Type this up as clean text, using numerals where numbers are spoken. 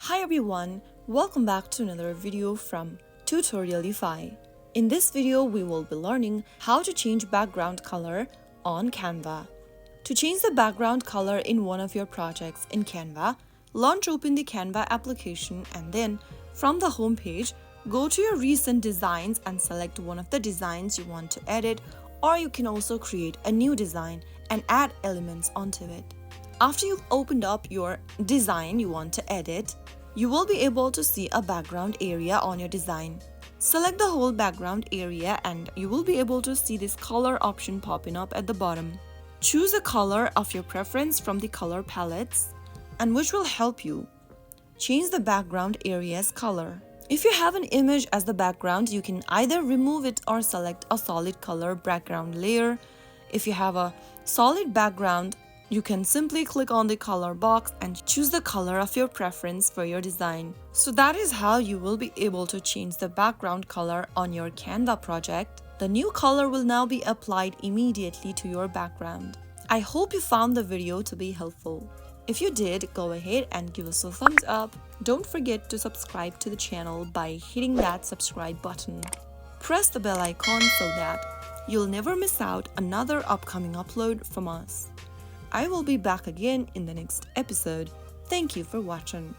Hi everyone, welcome back to another video from Tutorialify. In this video, we will be learning how to change background color on Canva. To change the background color in one of your projects in Canva, launch open the Canva application and then from the home page, go to your recent designs and select one of the designs you want to edit, or you can also create a new design and add elements onto it. After you've opened up your design you want to edit, you will be able to see a background area on your design. Select the whole background area and you will be able to see this color option popping up at the bottom. Choose a color of your preference from the color palettes and which will help you change the background area's color. If you have an image as the background, you can either remove it or select a solid color background layer. If you have a solid background, you can simply click on the color box and choose the color of your preference for your design. So that is how you will be able to change the background color on your Canva project. The new color will now be applied immediately to your background. I hope you found the video to be helpful. If you did, go ahead and give us a thumbs up. Don't forget to subscribe to the channel by hitting that subscribe button. Press the bell icon so that you'll never miss out another upcoming upload from us. I will be back again in the next episode. Thank you for watching.